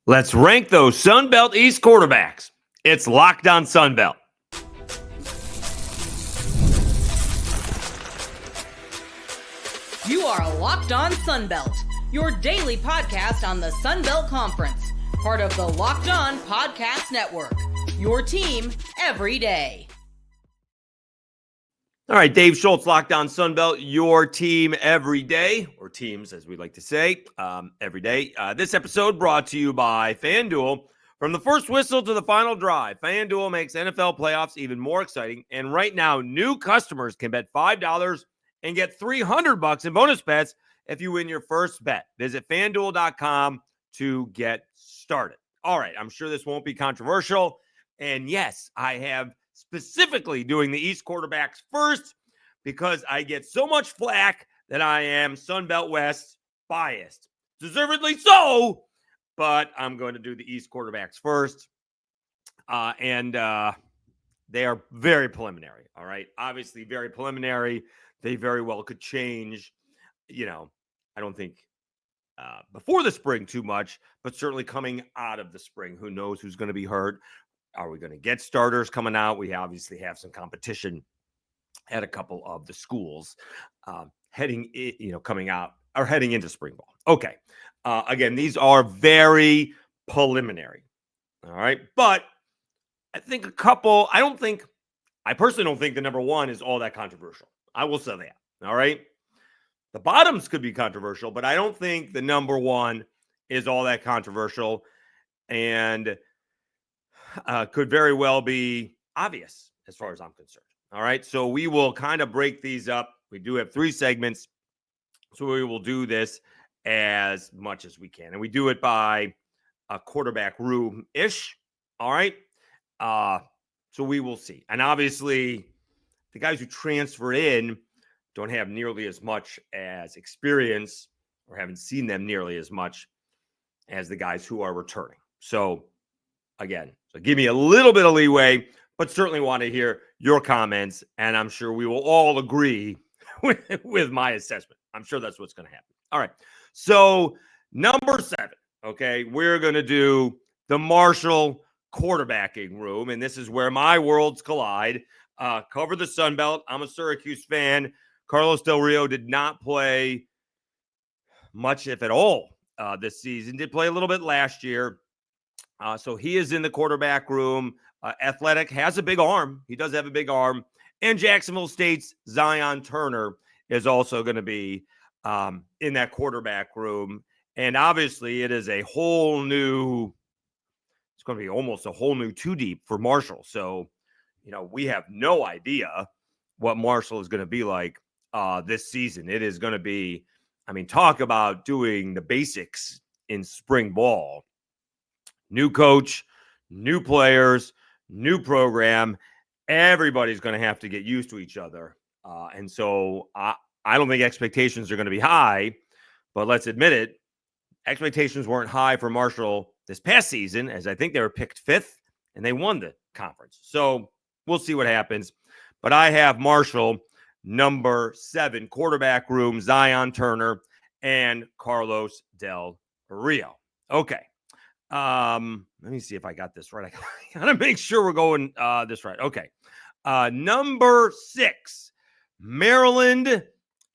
Let's rank those Sun Belt East quarterbacks. It's Locked On Sun Belt. You are Locked On Sun Belt, your daily podcast on the Sun Belt Conference, part of the Locked On Podcast Network, your team every day. All right, Dave Schultz, Locked On Sun Belt, your team every day, or teams as we like to say, every day. This episode brought to you by FanDuel. From the first whistle to the final drive, FanDuel makes NFL playoffs even more exciting. And right now, new customers can bet $5 and get $300 in bonus bets if you win your first bet. Visit FanDuel.com to get started. All right, I'm sure this won't be controversial. And yes, I have specifically doing the East quarterbacks first because I get so much flack that I am Sun Belt West biased. Deservedly so, but I'm going to do the East quarterbacks first. And they are very preliminary, all right? Obviously very preliminary. They very well could change. You know, I don't think before the spring too much, but certainly coming out of the spring, who knows who's going to be hurt. Are we going to get starters coming out? We obviously have some competition at a couple of the schools coming out or heading into spring ball. Okay. Again, these are very preliminary. All right. But I think I personally don't think the number one is all that controversial. I will say that. All right. The bottoms could be controversial, but I don't think the number one is all that controversial and could very well be obvious as far as I'm concerned. All right. So we will kind of break these up. We do have 3 segments. So we will do this as much as we can. And we do it by a quarterback room-ish. All right. So we will see. And obviously, the guys who transfer in don't have nearly as much as experience or haven't seen them nearly as much as the guys who are returning. So again, give me a little bit of leeway, but certainly want to hear your comments. And I'm sure we will all agree with my assessment. I'm sure that's what's going to happen. All right. So number 7, okay, we're going to do the Marshall quarterbacking room. And this is where my worlds collide. Cover the Sun Belt. I'm a Syracuse fan. Carlos Del Rio did not play much, if at all, this season. Did play a little bit last year. So he is in the quarterback room. Athletic, has a big arm. He does have a big arm. And Jacksonville State's Zion Turner is also going to be in that quarterback room. And obviously it is it's going to be almost a whole new 2 deep for Marshall. So, we have no idea what Marshall is going to be like this season. It is going to be, talk about doing the basics in spring ball. New coach, new players, new program. Everybody's going to have to get used to each other. And so I don't think expectations are going to be high, but let's admit it. Expectations weren't high for Marshall this past season, as I think they were picked 5th and they won the conference. So we'll see what happens. But I have Marshall number 7, quarterback room, Zion Turner and Carlos Del Rio. Okay. Let me see if I got this right. I gotta make sure we're going this right. Okay. Number 6, Maryland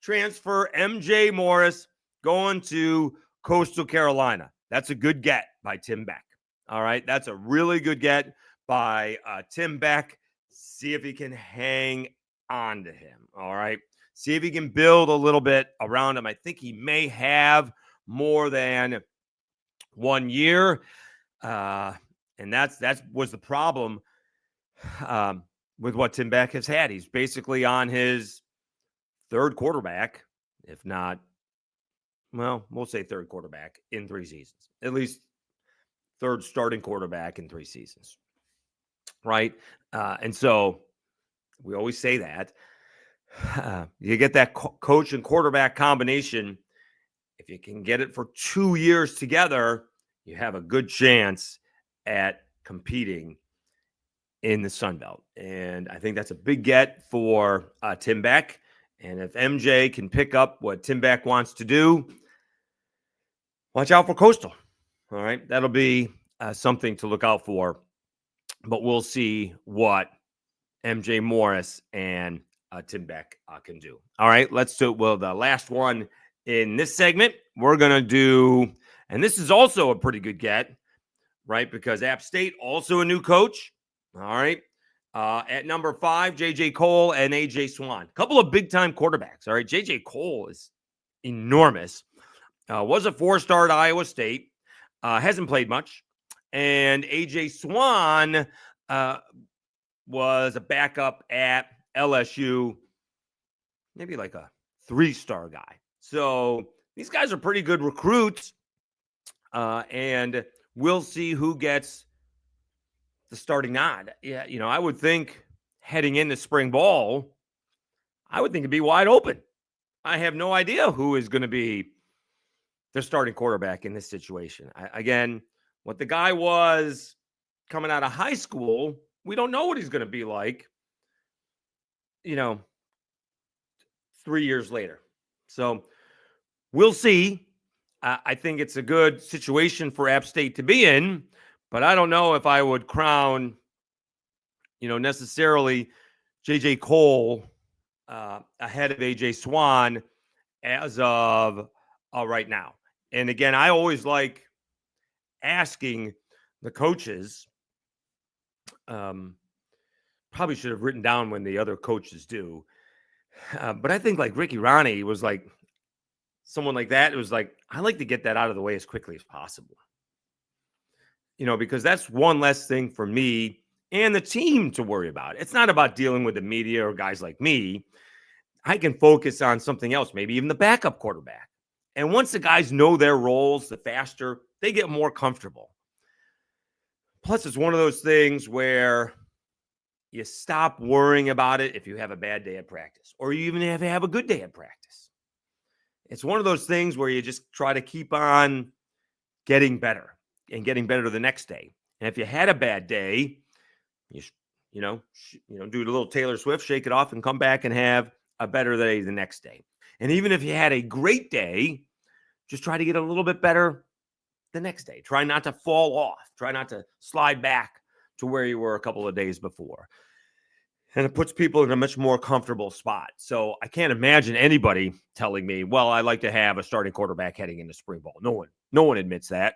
transfer MJ Morris going to Coastal Carolina. That's a good get by Tim Beck. All right. That's a really good get by Tim Beck. See if he can hang on to him. All right. See if he can build a little bit around him. I think he may have more than 1 year. And that was the problem with what Tim Beck has had. He's basically on his 3rd quarterback, if not, well, we'll say 3rd quarterback in 3 seasons, at least 3rd starting quarterback in 3 seasons. Right. And so we always say that you get that coach and quarterback combination. If you can get it for 2 years together, you have a good chance at competing in the Sun Belt. And I think that's a big get for Tim Beck. And if MJ can pick up what Tim Beck wants to do, watch out for Coastal. All right. That'll be something to look out for. But we'll see what MJ Morris and Tim Beck can do. All right. Let's do, well, the last one in this segment, we're going to do, and this is also a pretty good get, right? Because App State, also a new coach. All right. At number 5, J.J. Cole and A.J. Swan. A couple of big-time quarterbacks. All right. J.J. Cole is enormous. Was a 4-star at Iowa State. Hasn't played much. And A.J. Swan was a backup at LSU. Maybe like a 3-star guy. So these guys are pretty good recruits. And we'll see who gets the starting nod. Yeah, I would think heading into spring ball, I would think it'd be wide open. I have no idea who is going to be the starting quarterback in this situation. Again, what the guy was coming out of high school, we don't know what he's going to be like, 3 years later. So we'll see. I think it's a good situation for App State to be in, but I don't know if I would crown, necessarily J.J. Cole ahead of A.J. Swan as of right now. And again, I always like asking the coaches, probably should have written down when the other coaches do. But I think like Ricky Rahne was like someone like that. It was like, I like to get that out of the way as quickly as possible. Because that's one less thing for me and the team to worry about. It's not about dealing with the media or guys like me. I can focus on something else, maybe even the backup quarterback. And once the guys know their roles, the faster they get more comfortable. Plus, it's one of those things where you stop worrying about it if you have a bad day at practice, or you even have a good day at practice. It's one of those things where you just try to keep on getting better and getting better the next day. And if you had a bad day, you do a little Taylor Swift, shake it off, and come back and have a better day the next day. And even if you had a great day, just try to get a little bit better the next day. Try not to fall off. Try not to slide back to where you were a couple of days before. And it puts people in a much more comfortable spot. So I can't imagine anybody telling me, well, I like to have a starting quarterback heading into spring ball. No one admits that.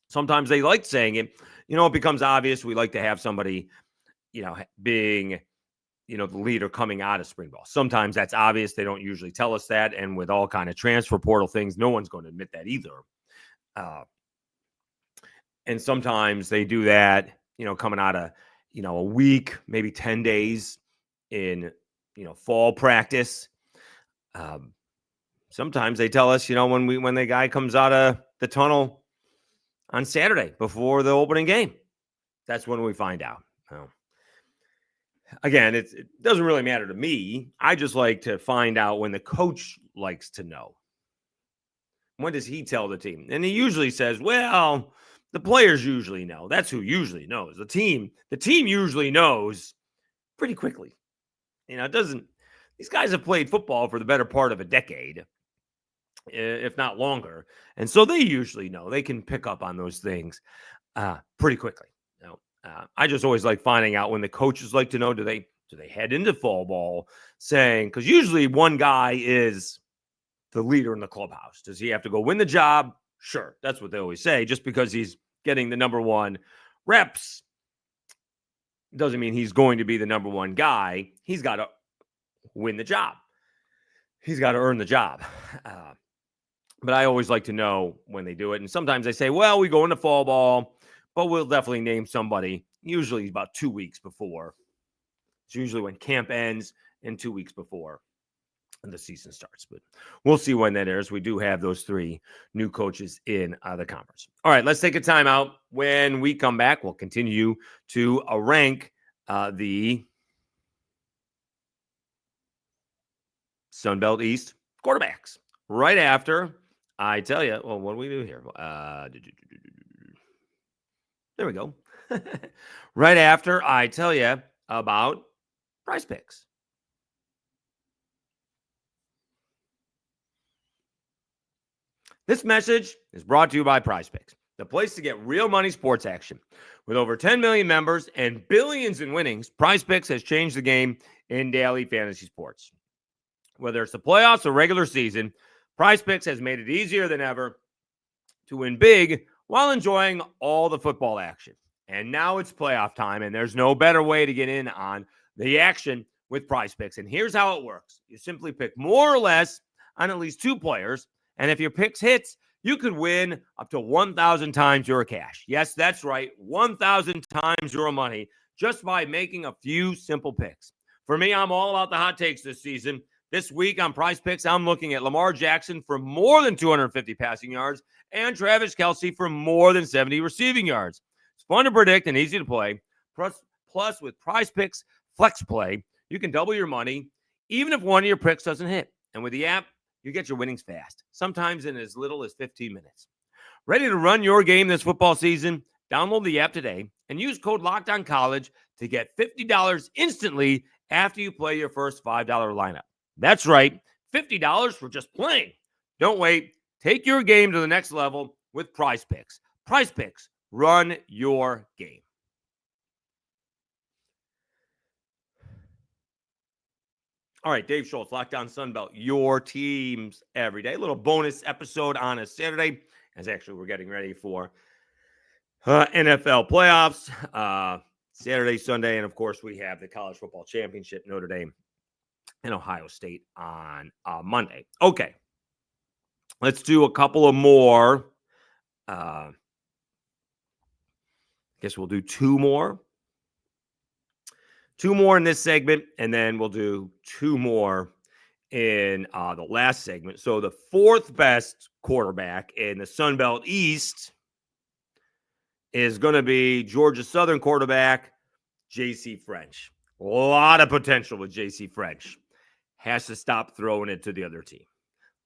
Sometimes they like saying it. It becomes obvious. We like to have somebody, being, the leader coming out of spring ball. Sometimes that's obvious. They don't usually tell us that. And with all kind of transfer portal things, no one's going to admit that either. And sometimes they do that, coming out of, a week, maybe 10 days in, fall practice. Sometimes they tell us, when the guy comes out of the tunnel on Saturday before the opening game, that's when we find out. Again, it doesn't really matter to me. I just like to find out when the coach likes to know. When does he tell the team? And he usually says, well, the players usually know. That's who usually knows. The team usually knows pretty quickly. These guys have played football for the better part of a decade, if not longer. And so they usually know. They can pick up on those things pretty quickly. I just always like finding out when the coaches like to know, do they head into fall ball saying, because usually one guy is the leader in the clubhouse. Does he have to go win the job? Sure. That's what they always say. Just because he's getting the number one reps doesn't mean he's going to be the number one guy. He's got to win the job. He's got to earn the job. But I always like to know when they do it. And sometimes they say, well, we go into fall ball, but we'll definitely name somebody, usually about 2 weeks before. It's usually when camp ends and 2 weeks before the season starts. But we'll see when that airs. We do have those 3 new coaches in the conference. All right, let's take a timeout. When we come back, we'll continue to rank the Sun Belt East quarterbacks. Right after I tell you, well, what do we do here? There we go. Right after I tell you about Prizepicks. This message is brought to you by Prizepicks. the place to get real money sports action. With over 10 million members and billions in winnings, Prizepicks has changed the game in daily fantasy sports. Whether it's the playoffs or regular season, Prizepicks has made it easier than ever to win big while enjoying all the football action. And now it's playoff time, and there's no better way to get in on the action with Prizepicks. And here's how it works. You simply pick more or less on at least 2 players, and if your picks hits, you could win up to 1,000 times your cash. Yes, that's right, 1,000 times your money just by making a few simple picks. For me, I'm all about the hot takes this season. This week on Prizepicks, I'm looking at Lamar Jackson for more than 250 passing yards and Travis Kelce for more than 70 receiving yards. It's fun to predict and easy to play. Plus with Prizepicks Flex Play, you can double your money even if one of your picks doesn't hit. And with the app, you get your winnings fast, sometimes in as little as 15 minutes. Ready to run your game this football season? Download the app today and use code LOCKEDONCollege to get $50 instantly after you play your first $5 lineup. That's right, $50 for just playing. Don't wait. Take your game to the next level with Prizepicks. Prizepicks, run your game. All right, Dave Schultz, Lockdown Sunbelt, your teams every day. A little bonus episode on a Saturday, as actually we're getting ready for NFL playoffs. Saturday, Sunday, and of course we have the College Football Championship, Notre Dame and Ohio State on Monday. Okay, let's do a couple of more. I guess we'll do 2 more. 2 more in this segment, and then we'll do 2 more in the last segment. So the 4th best quarterback in the Sun Belt East is going to be Georgia Southern quarterback J.C. French. A lot of potential with J.C. French. Has to stop throwing it to the other team.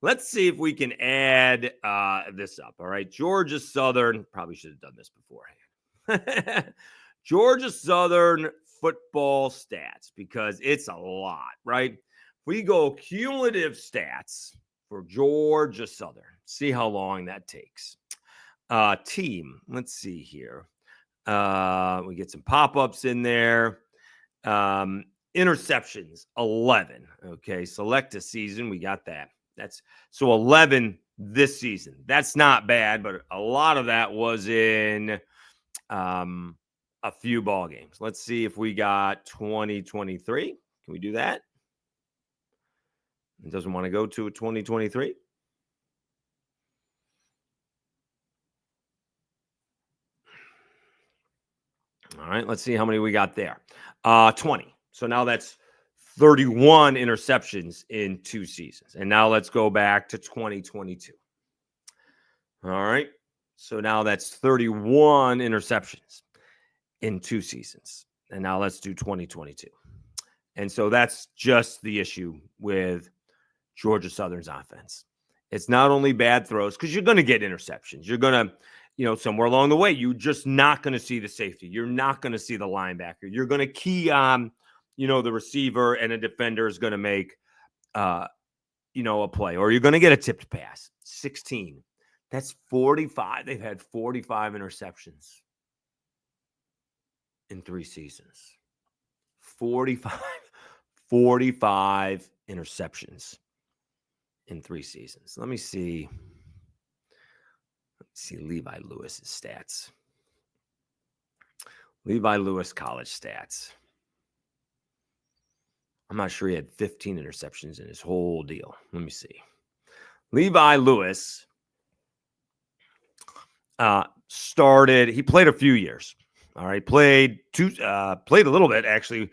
Let's see if we can add this up. All right, Georgia Southern. Probably should have done this beforehand. Georgia Southern football stats, because it's a lot, right? If we go cumulative stats for Georgia Southern, see how long that takes. Team, let's see here. We get some pop-ups in there. Interceptions, 11. Okay, select a season. We got that. That's so 11 this season. That's not bad, but a lot of that was in a few ball games. Let's see if we got 2023. Can we do that? It doesn't want to go to 2023. All right, let's see how many we got there. 20. So now that's 31 interceptions in 2 seasons. And now let's go back to 2022. All right. So now that's 31 interceptions in 2 seasons. And now let's do 2022. And so that's just the issue with Georgia Southern's offense. It's not only bad throws, because you're going to get interceptions. You're going to, somewhere along the way, you're just not going to see the safety. You're not going to see the linebacker. You're going to key on, the receiver, and a defender is going to make, a play, or you're going to get a tipped pass. 16. That's 45. They've had 45 interceptions in 3 seasons. 45 interceptions in 3 seasons. Let me see Levi Lewis's stats. Levi Lewis college stats. I'm not sure he had 15 interceptions in his whole deal. Let me see. Levi Lewis started, he played a few years. All right, played a little bit, actually,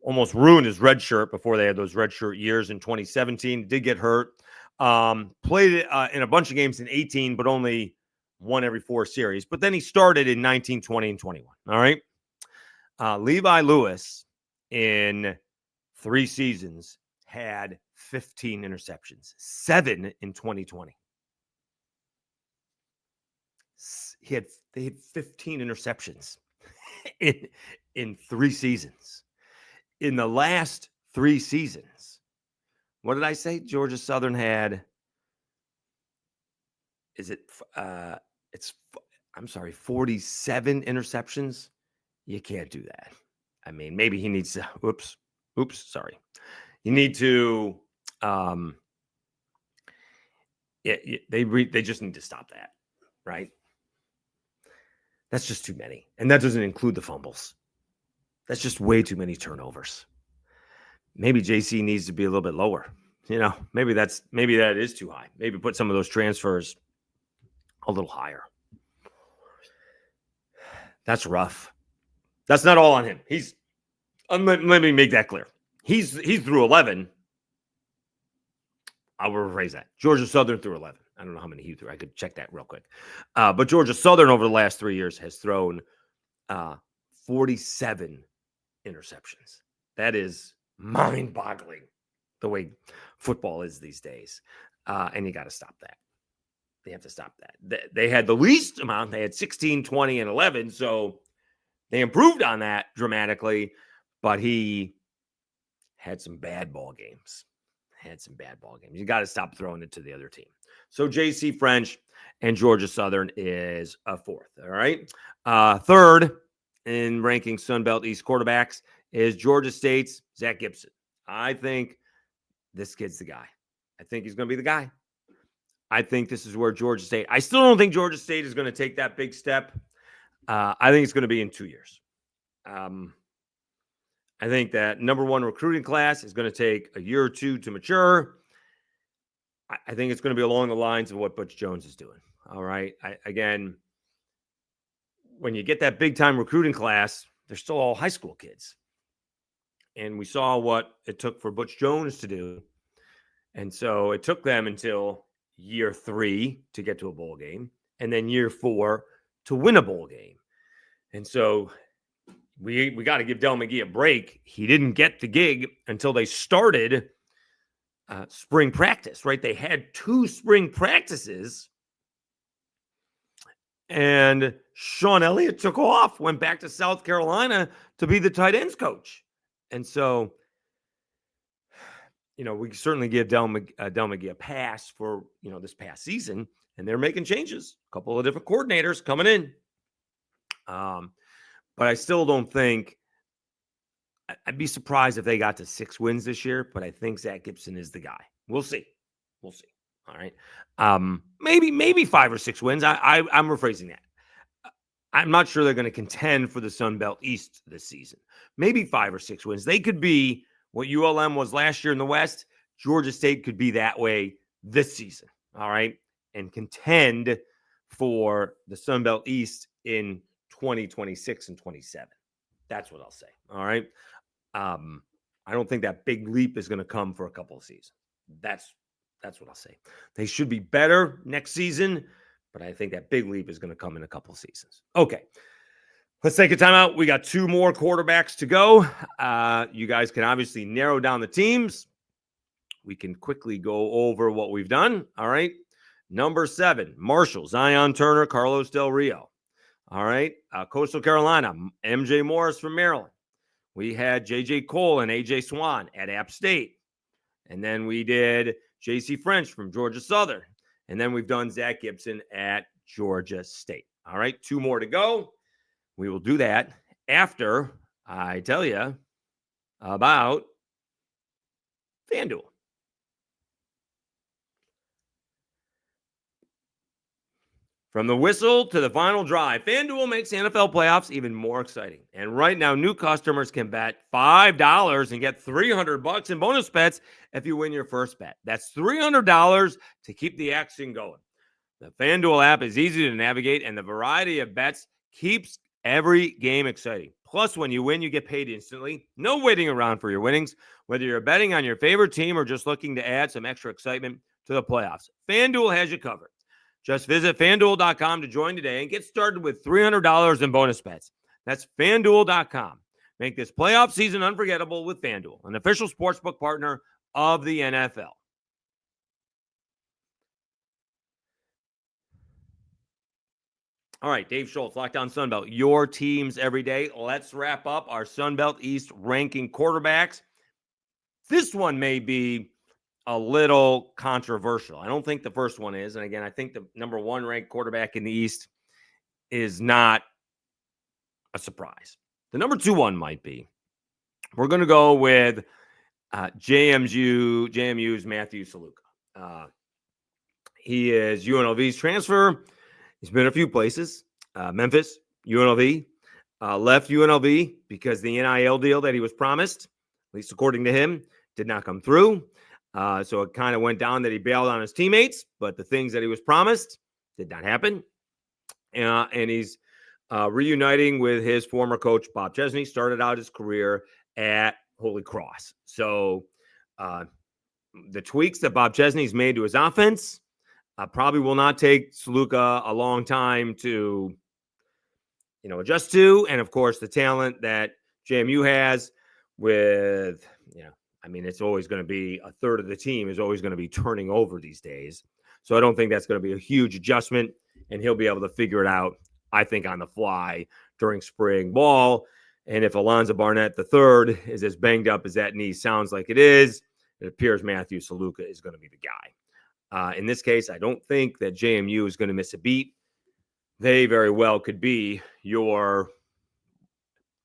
almost ruined his red shirt before they had those red shirt years in 2017. Did get hurt. Played in a bunch of games in 18, but only won every 4 series. But then he started in 19, 20, and 21. All right. Levi Lewis in 3 seasons had 15 interceptions, 7 in 2020. They had 15 interceptions in 3 seasons. In the last 3 seasons, what did I say? Georgia Southern had, 47 interceptions. You can't do that. I mean, maybe he needs to, sorry. You need to, they just need to stop that, right? That's just too many. And that doesn't include the fumbles. That's just way too many turnovers. Maybe JC needs to be a little bit lower. Maybe that is too high. Maybe put some of those transfers a little higher. That's rough. That's not all on him. Let me make that clear. He's through 11. I'll rephrase that. Georgia Southern through 11. I don't know how many he threw. I could check that real quick. But Georgia Southern over the last 3 years has thrown 47 interceptions. That is mind-boggling the way football is these days. And you got to stop that. They have to stop that. They had the least amount. They had 16, 20, and 11. So they improved on that dramatically. But he had some bad ball games. You got to stop throwing it to the other team. So JC French and Georgia Southern is a fourth. All right. Third in ranking Sunbelt East quarterbacks is Georgia State's Zach Gibson. I think this kid's the guy. I think he's going to be the guy. I think this is where Georgia State. I still don't think Georgia State is going to take that big step. I think it's going to be in 2 years. I think that number one recruiting class is going to take a year or two to mature. I think it's going to be along the lines of what Butch Jones is doing. All right. Again, when you get that big time recruiting class, they're still all high school kids. And we saw what it took for Butch Jones to do. And so it took them until year 3 to get to a bowl game, and then year 4 to win a bowl game. And so we got to give Del McGee a break. He didn't get the gig until they started spring practice, right? They had 2 spring practices, and Sean Elliott took off, went back to South Carolina to be the tight ends coach. And so, we certainly give Del McGee a pass for, this past season, and they're making changes. A couple of different coordinators coming in. But I still don't think I'd be surprised if they got to 6 wins this year, but I think Zach Gibson is the guy. We'll see. All right. Maybe 5 or 6 wins. I'm rephrasing that. I'm not sure they're going to contend for the Sun Belt East this season. Maybe 5 or 6 wins. They could be what ULM was last year in the West. Georgia State could be that way this season. All right. And contend for the Sun Belt East in 2026 and 27. That's what I'll say. All right. I don't think that big leap is going to come for a couple of seasons. That's what I'll say. They should be better next season, but I think that big leap is going to come in a couple of seasons. Okay. Let's take a timeout. We got 2 more quarterbacks to go. You guys can obviously narrow down the teams. We can quickly go over what we've done. All right. Number 7, Marshall, Zion Turner, Carlos Del Rio. All right. Coastal Carolina, MJ Morris from Maryland. We had JJ Cole and AJ Swan at App State. And then we did JC French from Georgia Southern. And then we've done Zach Gibson at Georgia State. All right. 2 more to go. We will do that after I tell you about FanDuel. From the whistle to the final drive, FanDuel makes the NFL playoffs even more exciting. And right now, new customers can bet $5 and get $300 in bonus bets if you win your first bet. That's $300 to keep the action going. The FanDuel app is easy to navigate, and the variety of bets keeps every game exciting. Plus, when you win, you get paid instantly. No waiting around for your winnings. Whether you're betting on your favorite team or just looking to add some extra excitement to the playoffs, FanDuel has you covered. Just visit FanDuel.com to join today and get started with $300 in bonus bets. That's FanDuel.com. Make this playoff season unforgettable with FanDuel, an official sportsbook partner of the NFL. All right, Dave Schultz, Lockdown Sunbelt, your teams every day. Let's wrap up our Sunbelt East ranking quarterbacks. This one may be a little controversial. I don't think the first one is. And again, I think the number 1 ranked quarterback in the East is not a surprise. The number 2 one might be. We're going to go with JMU's Matthew Sluka. He is UNLV's transfer. He's been a few places. Memphis, UNLV. Left UNLV because the NIL deal that he was promised, at least according to him, did not come through. So it kind of went down that he bailed on his teammates, but the things that he was promised did not happen. And he's reuniting with his former coach, Bob Chesney. Started out his career at Holy Cross. So the tweaks that Bob Chesney's made to his offense probably will not take Sluka a long time to, adjust to. And of course, the talent that JMU has with, it's always going to be a third of the team is always going to be turning over these days. So I don't think that's going to be a huge adjustment, and he'll be able to figure it out, I think, on the fly during spring ball. And if Alonzo Barnett III is as banged up as that knee sounds like it is, it appears Matthew Sluka is going to be the guy. In this case, I don't think that JMU is going to miss a beat. They very well could be your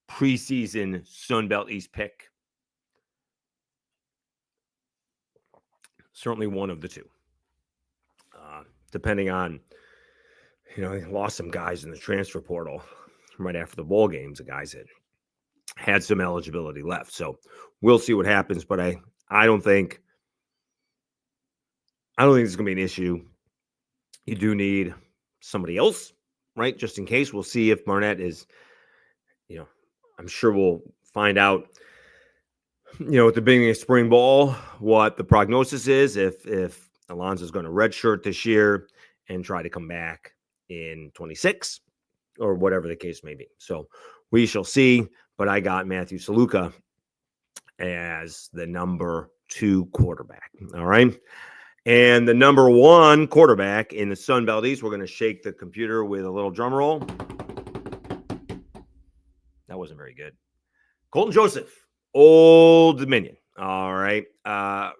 preseason Sun Belt East pick. Certainly one of the two. Depending on, they lost some guys in the transfer portal right after the bowl games. The guys that had some eligibility left. So we'll see what happens. But I don't think it's going to be an issue. You do need somebody else, right? Just in case. We'll see if Barnett is, I'm sure we'll find out, at the beginning of spring ball, what the prognosis is, if Alonzo's going to redshirt this year and try to come back in 26 or whatever the case may be. So we shall see. But I got Matthew Sluka as the number 2 quarterback. All right. And the number 1 quarterback in the Sun Belt East, we're going to shake the computer with a little drum roll. That wasn't very good. Colton Joseph, Old Dominion. All right.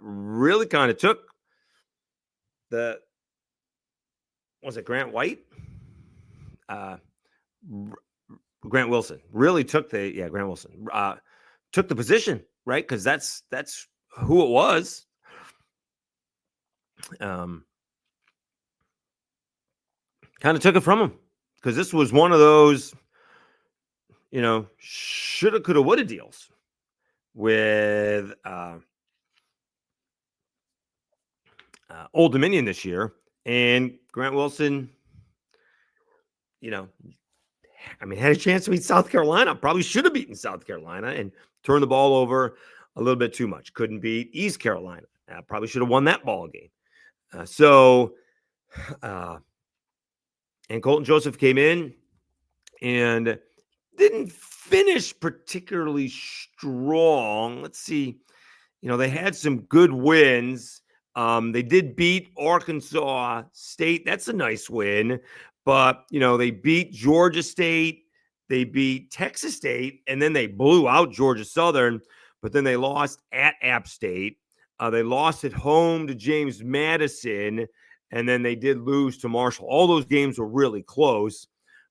Really kind of took was it Grant White? Grant Wilson really took Grant Wilson took the position, right? Because that's who it was. Kind of took it from him because this was one of those, shoulda, coulda, woulda deals with Old Dominion this year. And Grant Wilson, had a chance to beat South Carolina. Probably should have beaten South Carolina and turned the ball over a little bit too much. Couldn't beat East Carolina. Probably should have won that ball game. And Colton Joseph came in and didn't finish particularly strong. Let's see. They had some good wins. They did beat Arkansas State. That's a nice win. But, they beat Georgia State. They beat Texas State. And then they blew out Georgia Southern. But then they lost at App State. They lost at home to James Madison. And then they did lose to Marshall. All those games were really close.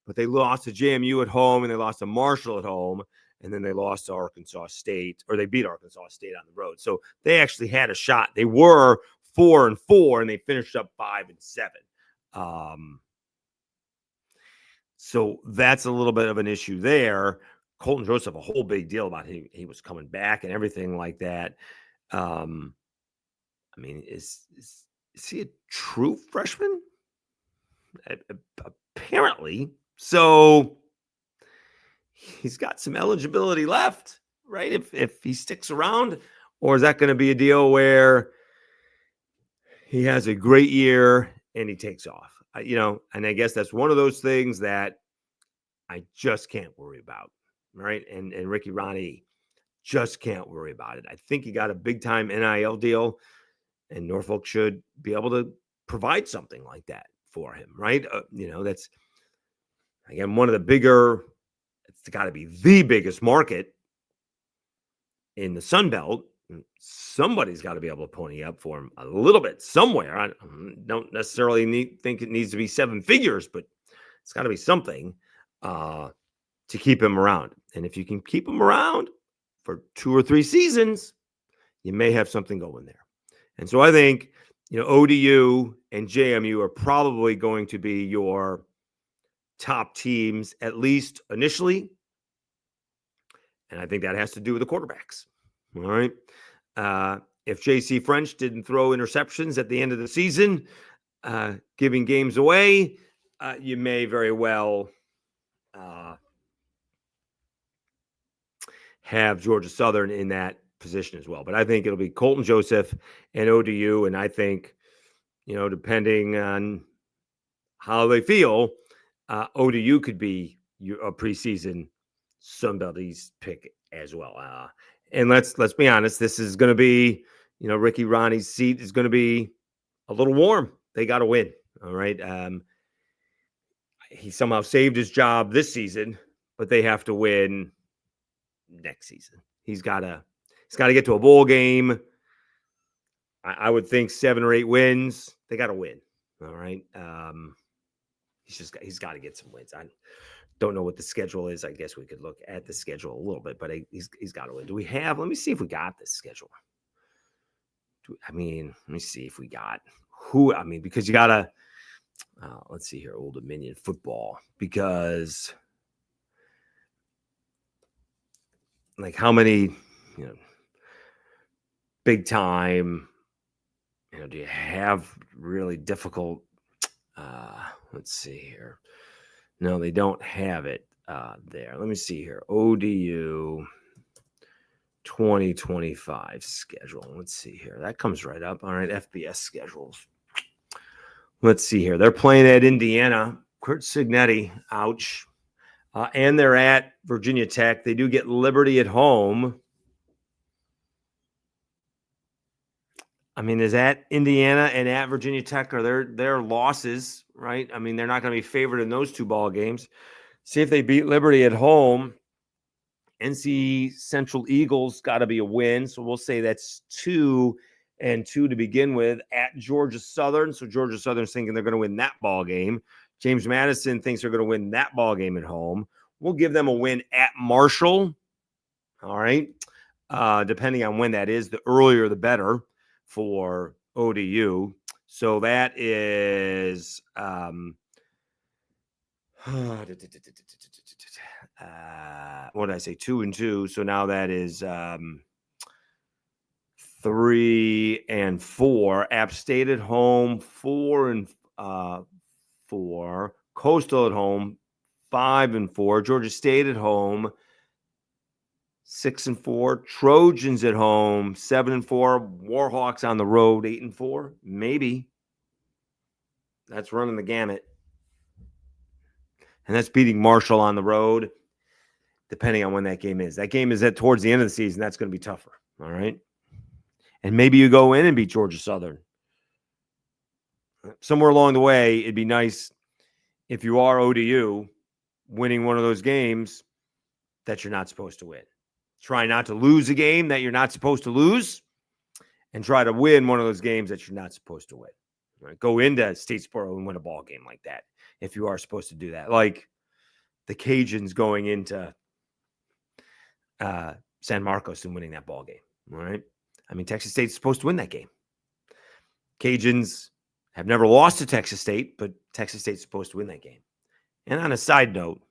But they lost to JMU at home. And they lost to Marshall at home. And then they lost to Arkansas State. Or they beat Arkansas State on the road. So they actually had a shot. They were 4-4. And they finished up 5-7. So that's a little bit of an issue there. Colton Joseph, a whole big deal about he was coming back and everything like that. Is he a true freshman? Apparently. So he's got some eligibility left, right? If he sticks around, or is that going to be a deal where he has a great year and he takes off? And I guess that's one of those things that I just can't worry about, right? And Ricky Rahne just can't worry about it. I think he got a big-time NIL deal, and Norfolk should be able to provide something like that for him, right? That's, again, one of the bigger, it's got to be the biggest market in the Sun Belt. Somebody's got to be able to pony up for him a little bit somewhere. I don't necessarily think it needs to be 7 figures, but It's got to be something to keep him around. And if you can keep him around for 2 or 3 seasons, you may have something going there. And so I think, ODU and JMU are probably going to be your top teams, at least initially. And I think that has to do with the quarterbacks. All right. If JC French didn't throw interceptions at the end of the season, giving games away, you may very well have Georgia Southern in that position as well. But I think it'll be Colton Joseph and ODU. And I think, depending on how they feel, ODU could be a preseason Sun Belt East pick as well. And let's be honest, this is going to be, Ricky Rahne's seat is going to be a little warm. They got to win. All right. He somehow saved his job this season, but they have to win next season. He's got to get to a bowl game. I would think 7 or 8 wins. They got to win. All right. He's got to get some wins. I don't know what the schedule is. I guess we could look at the schedule a little bit, but he's got to win. Let me see if we got this schedule. Let me see if we got because you got to, let's see here, Old Dominion football, because like how many, big time, do you have really difficult, let's see here. No, they don't have it there. Let me see here. ODU 2025 schedule. Let's see here. That comes right up. All right, FBS schedules. Let's see here. They're playing at Indiana. Kurt Signetti, ouch. And they're at Virginia Tech. They do get Liberty at home. Is that Indiana and at Virginia Tech are their losses, right? They're not going to be favored in those 2 ball games. See if they beat Liberty at home. NC Central Eagles got to be a win. So we'll say that's 2-2 to begin with at Georgia Southern. So Georgia Southern's thinking they're going to win that ball game. James Madison thinks they're going to win that ball game at home. We'll give them a win at Marshall. All right. Depending on when that is, the earlier the better for ODU. So that is what did I say? 2-2. So now that is 3-4. App State at home, 4-4. Coastal at home, 5-4. Georgia State at home, 6-4. Trojans at home, 7-4. Warhawks on the road, 8-4. Maybe. That's running the gamut. And that's beating Marshall on the road, depending on when that game is. That game is towards the end of the season. That's going to be tougher. All right. And maybe you go in and beat Georgia Southern. Somewhere along the way, it'd be nice if you are ODU winning one of those games that you're not supposed to win. Try not to lose a game that you're not supposed to lose, and try to win one of those games that you're not supposed to win. Right? Go into Statesboro and win a ball game like that if you are supposed to do that. Like the Cajuns going into San Marcos and winning that ball game. All right. Texas State's supposed to win that game. Cajuns have never lost to Texas State, but Texas State's supposed to win that game. And on a side note,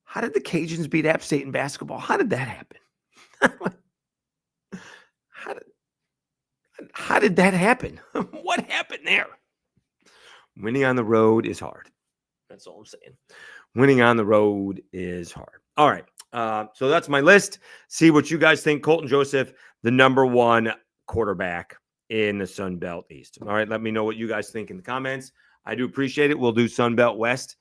how did the Cajuns beat App State in basketball? How did that happen? How did that happen? What happened there? Winning on the road is hard. That's all I'm saying. Winning on the road is hard. All right. So that's my list. See what you guys think. Colton Joseph, the number 1 quarterback in the Sun Belt East. All right. Let me know what you guys think in the comments. I do appreciate it. We'll do Sun Belt West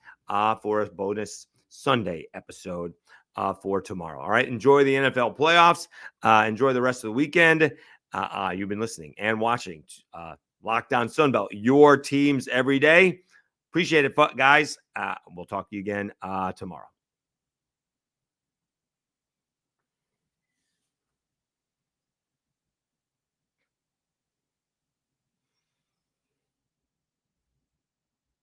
for a bonus Sunday episode for tomorrow. All right. Enjoy the NFL playoffs. Enjoy the rest of the weekend. You've been listening and watching Locked On Sun Belt, your teams every day. Appreciate it, guys. We'll talk to you again tomorrow.